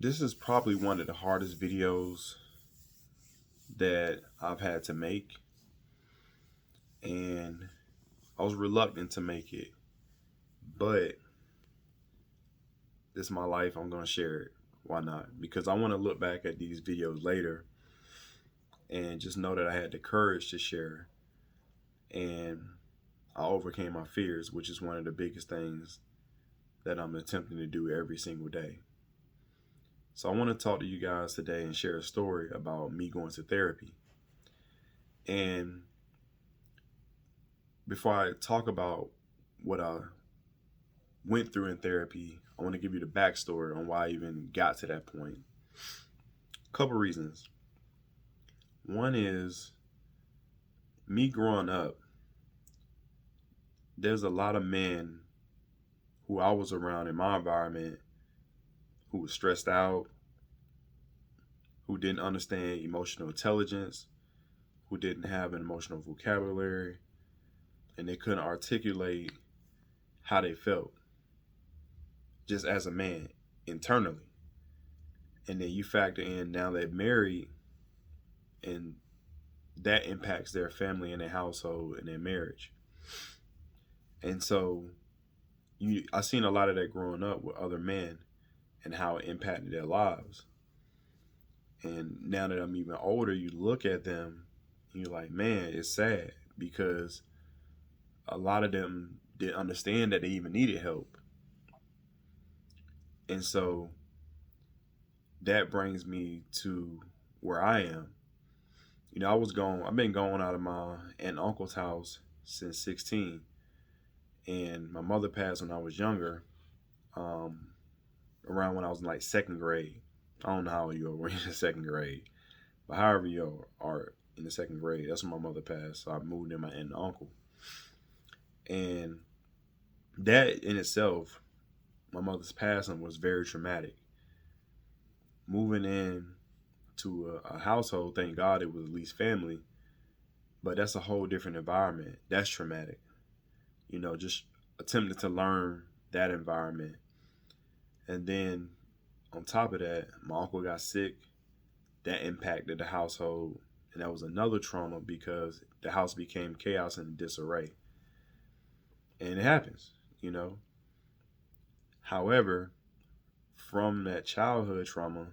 This is probably one of the hardest videos that I've had to make, and I was reluctant to make it, but this is my life. I'm going to share it. Why not? Because I want to look back at these videos later and just know that I had the courage to share, and I overcame my fears, which is one of the biggest things that I'm attempting to do every single day. So I want to talk to you guys today and share a story about me going to therapy. And before I talk about what I went through in therapy, I want to give you the backstory on why I even got to that point. A couple reasons. One is me growing up, there's a lot of men who I was around in my environment who was stressed out, who didn't understand emotional intelligence, who didn't have an emotional vocabulary, and they couldn't articulate how they felt just as a man internally. And then you factor in now they're married, and that impacts their family and their household and their marriage. And so I seen a lot of that growing up with other men and how it impacted their lives. And now that I'm even older, you look at them and you're like, man, it's sad because a lot of them didn't understand that they even needed help. And so that brings me to where I am. I've been going out of my aunt and uncle's house since 16. And my mother passed when I was younger, um, around when I was in like second grade. I don't know how old you are when you're in the second grade, but however you are in the second grade, that's when my mother passed. So I moved in my aunt and uncle. And that in itself, my mother's passing was very traumatic. Moving in to a household, thank God it was at least family, but that's a whole different environment. That's traumatic. Just attempting to learn that environment. And then on top of that, my uncle got sick. That impacted the household. And that was another trauma because the house became chaos and disarray. And it happens, you know. However, from that childhood trauma,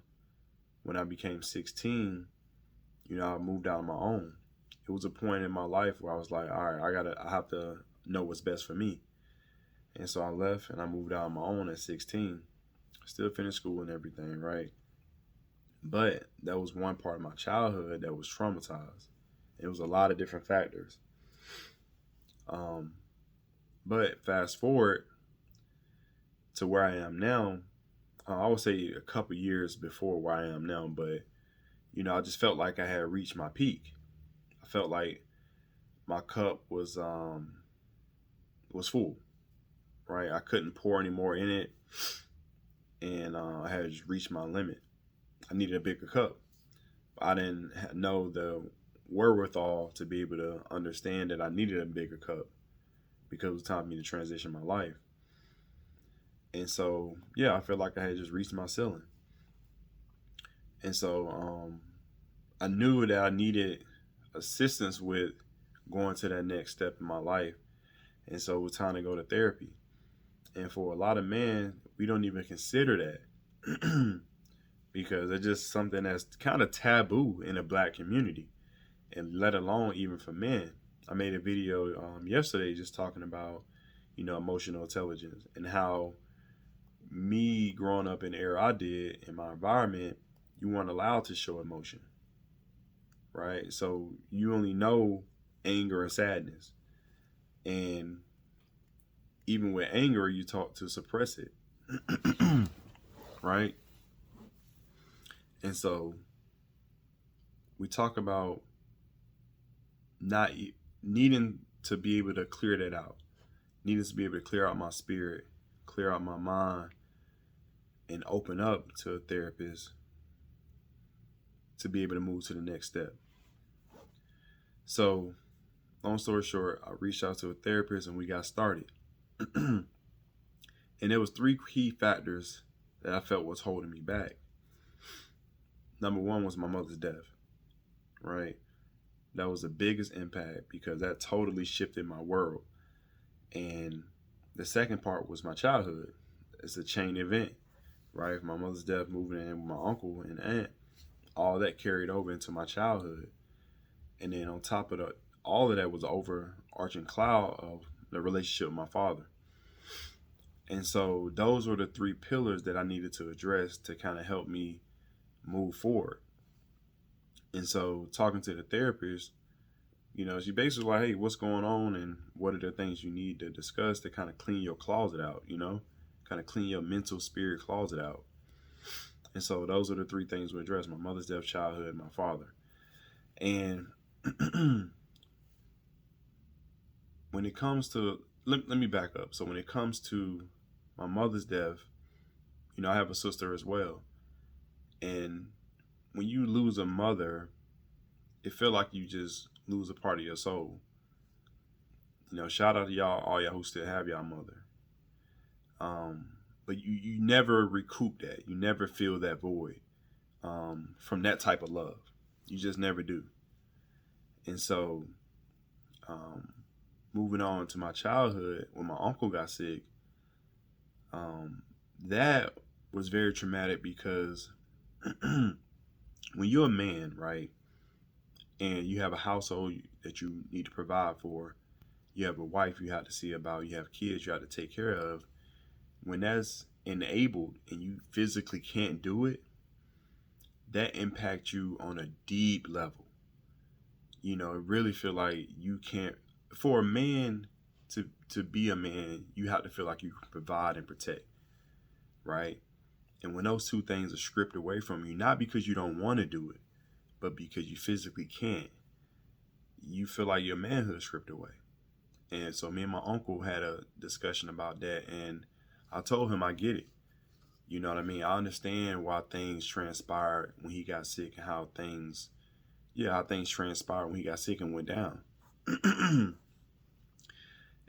when I became 16, I moved out on my own. It was a point in my life where I was like, all right, I have to know what's best for me. And so I left and I moved out on my own at 16. Still finished school and everything, right? But that was one part of my childhood that was traumatized. It was a lot of different factors. Um, but fast forward to where I am now, I would say a couple years before where I am now, but I just felt like I had reached my peak. I felt like my cup was full, right? I couldn't pour any more in it, and I had just reached my limit. I needed a bigger cup. I didn't know the wherewithal to be able to understand that I needed a bigger cup because it was time for me to transition my life. And so, yeah, I felt like I had just reached my ceiling. And so, I knew that I needed assistance with going to that next step in my life. And so it was time to go to therapy. And for a lot of men, we don't even consider that because it's just something that's kind of taboo in the black community, and let alone even for men. I made a video yesterday just talking about, emotional intelligence and how me growing up in the era I did in my environment, you weren't allowed to show emotion, right? So you only know anger and sadness. And even with anger, you taught to suppress it, right? And so we talk about not needing to be able to clear that out, needing to be able to clear out my spirit, clear out my mind, and open up to a therapist to be able to move to the next step. So, long story short, I reached out to a therapist and we got started. And there was three key factors that I felt was holding me back. Number one was my mother's death, right? That was the biggest impact because that totally shifted my world. And the second part was my childhood. It's a chain event, right? My mother's death, moving in with my uncle and aunt, all that carried over into my childhood. And then on top of all of that was overarching cloud of the relationship with my father. And so those were the three pillars that I needed to address to kind of help me move forward. And so talking to the therapist, she basically like, hey, what's going on and what are the things you need to discuss to kind of clean your closet out, kind of clean your mental spirit closet out. And so those are the three things we address: my mother's death, childhood, my father. And when it comes to, let me back up. So when it comes to my mother's death, I have a sister as well. And when you lose a mother, it feel like you just lose a part of your soul. Shout out to y'all, all y'all who still have y'all mother. But you never recoup that. You never feel that void from that type of love. You just never do. And so, moving on to my childhood, when my uncle got sick, that was very traumatic because when you're a man, right, and you have a household that you need to provide for, you have a wife you have to see about, you have kids you have to take care of, when that's enabled and you physically can't do it, that impacts you on a deep level. It really feel like you can't, for a man to be a man, you have to feel like you can provide and protect, right? And when those two things are stripped away from you, not because you don't want to do it, but because you physically can't, you feel like your manhood is stripped away. And so me and my uncle had a discussion about that, and I told him I get it. You know what I mean? I understand why things transpired when he got sick and how things transpired when he got sick and went down.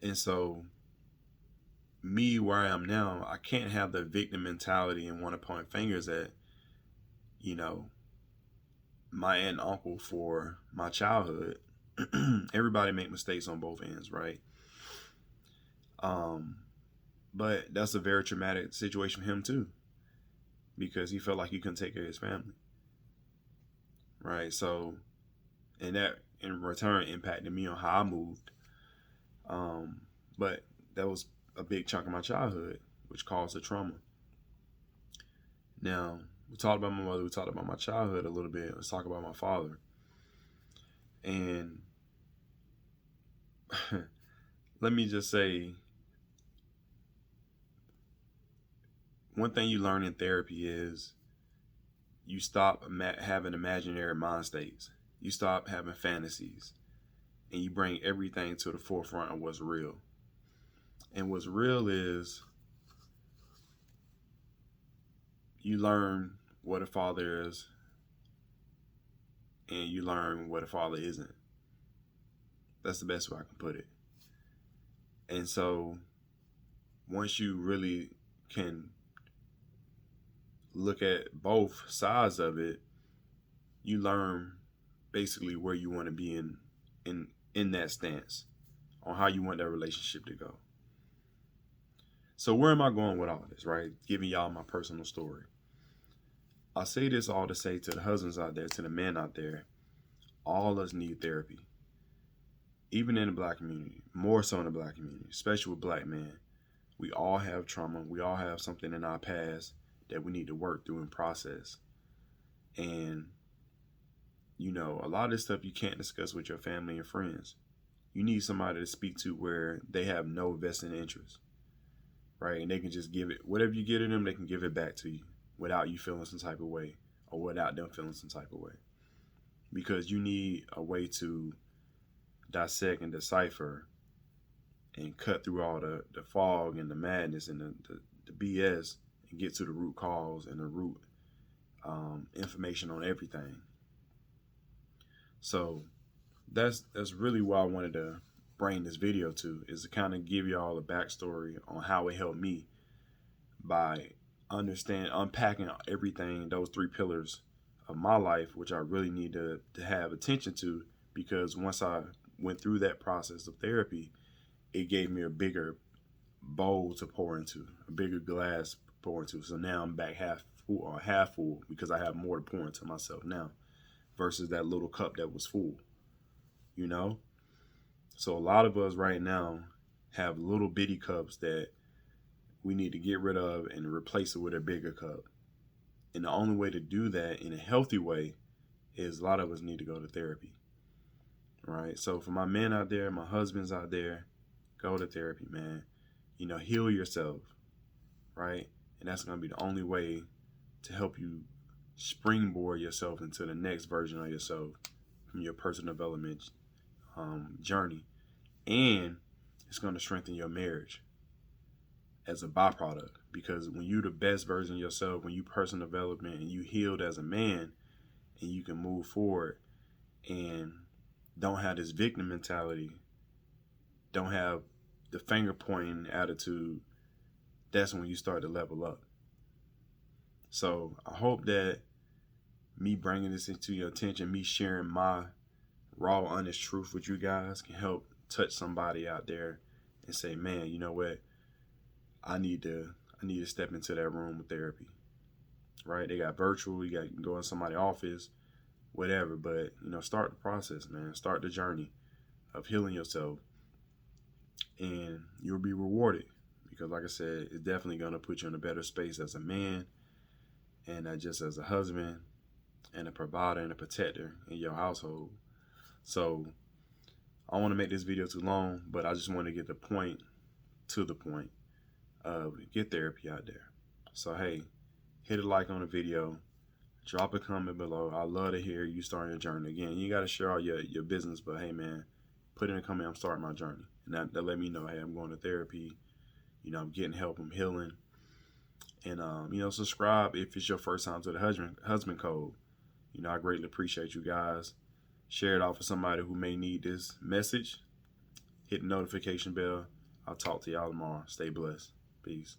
And so me where I am now, I can't have the victim mentality and want to point fingers at, my aunt and uncle for my childhood. Everybody make mistakes on both ends, right? But that's a very traumatic situation for him too, because he felt like he couldn't take care of his family, right? So, and that in return impacted me on how I moved. But that was a big chunk of my childhood, which caused the trauma. Now, we talked about my mother, we talked about my childhood a little bit. Let's talk about my father. And let me just say, one thing you learn in therapy is you stop having imaginary mind states. You stop having fantasies. And you bring everything to the forefront of what's real. And what's real is you learn what a father is, and you learn what a father isn't. That's the best way I can put it. And so once you really can look at both sides of it, you learn basically where you want to be in that stance on how you want that relationship to go. So where am I going with all this, right? Giving y'all my personal story. I say this all to say to the husbands out there, to the men out there, all of us need therapy. Even in the black community, more so in the black community, especially with black men. We all have trauma. We all have something in our past that we need to work through and process. And, a lot of this stuff you can't discuss with your family and friends. You need somebody to speak to where they have no vested interest, right? And they can just give it, whatever you give to them, they can give it back to you without you feeling some type of way or without them feeling some type of way. Because you need a way to dissect and decipher and cut through all the fog and the madness and the BS and get to the root cause and the root information on everything. So that's really what I wanted to bring this video to, is to kind of give y'all a backstory on how it helped me by unpacking everything, those three pillars of my life, which I really need to have attention to, because once I went through that process of therapy, it gave me a bigger bowl to pour into, a bigger glass to pour into. So now I'm back half full because I have more to pour into myself now versus that little cup that was full, you know? So a lot of us right now have little bitty cups that we need to get rid of and replace it with a bigger cup. And the only way to do that in a healthy way is a lot of us need to go to therapy, right? So for my men out there, my husbands out there, go to therapy, man. You know, heal yourself, right? And that's going to be the only way to help you springboard yourself into the next version of yourself from your personal development journey. And it's going to strengthen your marriage as a byproduct, because when you the best version of yourself, when you personal development and you healed as a man, and you can move forward and don't have this victim mentality, don't have the finger pointing attitude, that's when you start to level up. So I hope that me bringing this into your attention, me sharing my raw, honest truth with you guys, can help touch somebody out there and say, man, you know what? I need to step into that room with therapy, right? They got virtual, you can go in somebody's office, whatever, but you know, start the process, man. Start the journey of healing yourself, and you'll be rewarded, because like I said, it's definitely going to put you in a better space as a man, and just as a husband and a provider and a protector in your household. So I don't want to make this video too long, but I just want to get the point to the point of get therapy out there. So hey, hit a like on the video, drop a comment below. I love to hear you starting your journey. Again, you got to share all your business, but hey man, put in a comment, I'm starting my journey. And that let me know, hey, I'm going to therapy, you know, I'm getting help, I'm healing. And you know, subscribe if it's your first time to the husband code. You know, I greatly appreciate you guys. Share it off with somebody who may need this message. Hit the notification bell. I'll talk to y'all tomorrow. Stay blessed. Peace.